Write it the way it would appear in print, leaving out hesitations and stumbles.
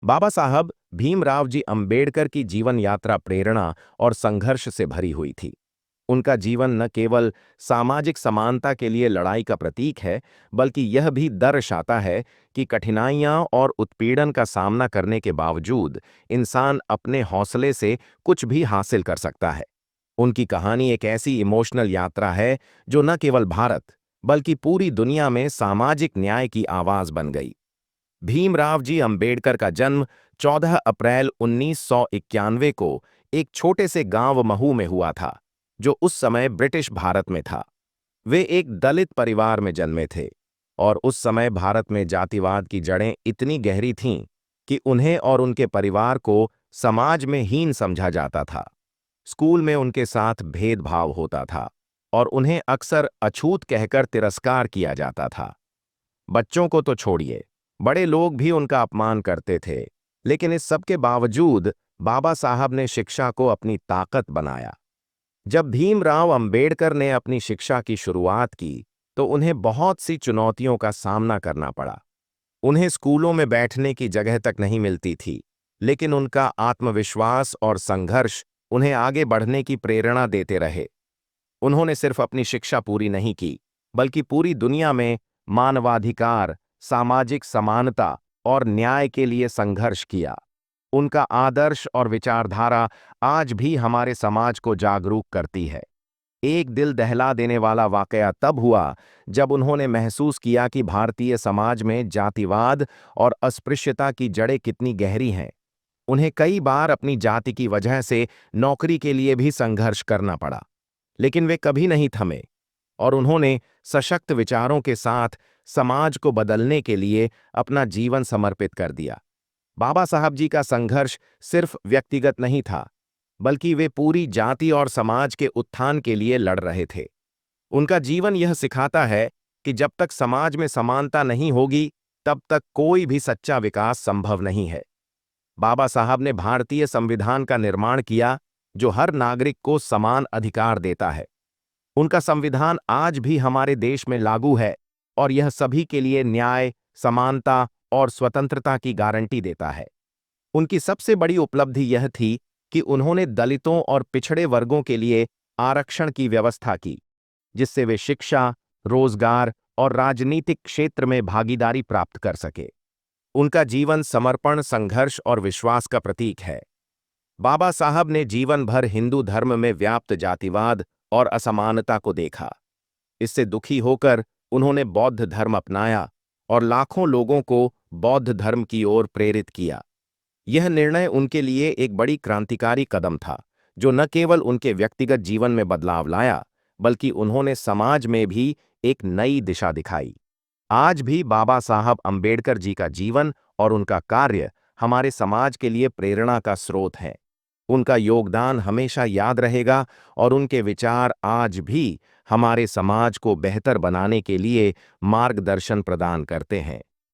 बाबा साहब भीमराव जी अंबेडकर की जीवन यात्रा प्रेरणा और संघर्ष से भरी हुई थी। उनका जीवन न केवल सामाजिक समानता के लिए लड़ाई का प्रतीक है, बल्कि यह भी दर्शाता है कि कठिनाइयां और उत्पीड़न का सामना करने के बावजूद इंसान अपने हौसले से कुछ भी हासिल कर सकता है। उनकी कहानी एक ऐसी इमोशनल यात्रा है जो न केवल भारत, बल्कि पूरी दुनिया में सामाजिक न्याय की आवाज बन गई। भीमराव जी अंबेडकर का जन्म 14 अप्रैल 1991 को एक छोटे से गांव महू में हुआ था, जो उस समय ब्रिटिश भारत में था। वे एक दलित परिवार में जन्मे थे और उस समय भारत में जातिवाद की जड़ें इतनी गहरी थीं कि उन्हें और उनके परिवार को समाज में हीन समझा जाता था। स्कूल में उनके साथ भेदभाव होता था और उन्हें अक्सर अछूत कहकर तिरस्कार किया जाता था। बच्चों को तो छोड़िए, बड़े लोग भी उनका अपमान करते थे। लेकिन इस सब के बावजूद बाबा साहब ने शिक्षा को अपनी ताकत बनाया। जब भीमराव अंबेडकर ने अपनी शिक्षा की शुरुआत की, तो उन्हें बहुत सी चुनौतियों का सामना करना पड़ा। उन्हें स्कूलों में बैठने की जगह तक नहीं मिलती थी, लेकिन उनका आत्मविश्वास और संघर्ष उन्हें आगे बढ़ने की प्रेरणा देते रहे। उन्होंने सिर्फ अपनी शिक्षा पूरी नहीं की, बल्कि पूरी दुनिया में मानवाधिकार, सामाजिक समानता और न्याय के लिए संघर्ष किया। उनका आदर्श और विचारधारा आज भी हमारे समाज को जागरूक करती है। एक दिल दहला देने वाला वाकया तब हुआ जब उन्होंने महसूस किया कि भारतीय समाज में जातिवाद और अस्पृश्यता की जड़ें कितनी गहरी हैं। उन्हें कई बार अपनी जाति की वजह से नौकरी के लिए भी संघर्ष करना पड़ा, लेकिन वे कभी नहीं थमे और उन्होंने सशक्त विचारों के साथ समाज को बदलने के लिए अपना जीवन समर्पित कर दिया। बाबा साहब जी का संघर्ष सिर्फ व्यक्तिगत नहीं था, बल्कि वे पूरी जाति और समाज के उत्थान के लिए लड़ रहे थे। उनका जीवन यह सिखाता है कि जब तक समाज में समानता नहीं होगी, तब तक कोई भी सच्चा विकास संभव नहीं है। बाबा साहब ने भारतीय संविधान का निर्माण किया, जो हर नागरिक को समान अधिकार देता है। उनका संविधान आज भी हमारे देश में लागू है और यह सभी के लिए न्याय, समानता और स्वतंत्रता की गारंटी देता है। उनकी सबसे बड़ी उपलब्धि यह थी कि उन्होंने दलितों और पिछड़े वर्गों के लिए आरक्षण की व्यवस्था की, जिससे वे शिक्षा, रोजगार और राजनीतिक क्षेत्र में भागीदारी प्राप्त कर सके। उनका जीवन समर्पण, संघर्ष और विश्वास का प्रतीक है। बाबा साहब ने जीवन भर हिंदू धर्म में व्याप्त जातिवाद और असमानता को देखा। इससे दुखी होकर उन्होंने बौद्ध धर्म अपनाया और लाखों लोगों को बौद्ध धर्म की ओर प्रेरित किया। यह निर्णय उनके लिए एक बड़ी क्रांतिकारी कदम था, जो न केवल उनके व्यक्तिगत जीवन में बदलाव लाया, बल्कि उन्होंने समाज में भी एक नई दिशा दिखाई। आज भी बाबा साहब अंबेडकर जी का जीवन और उनका कार्य हमारे समाज के लिए प्रेरणा का स्रोत है। उनका योगदान हमेशा याद रहेगा और उनके विचार आज भी हमारे समाज को बेहतर बनाने के लिए मार्गदर्शन प्रदान करते हैं।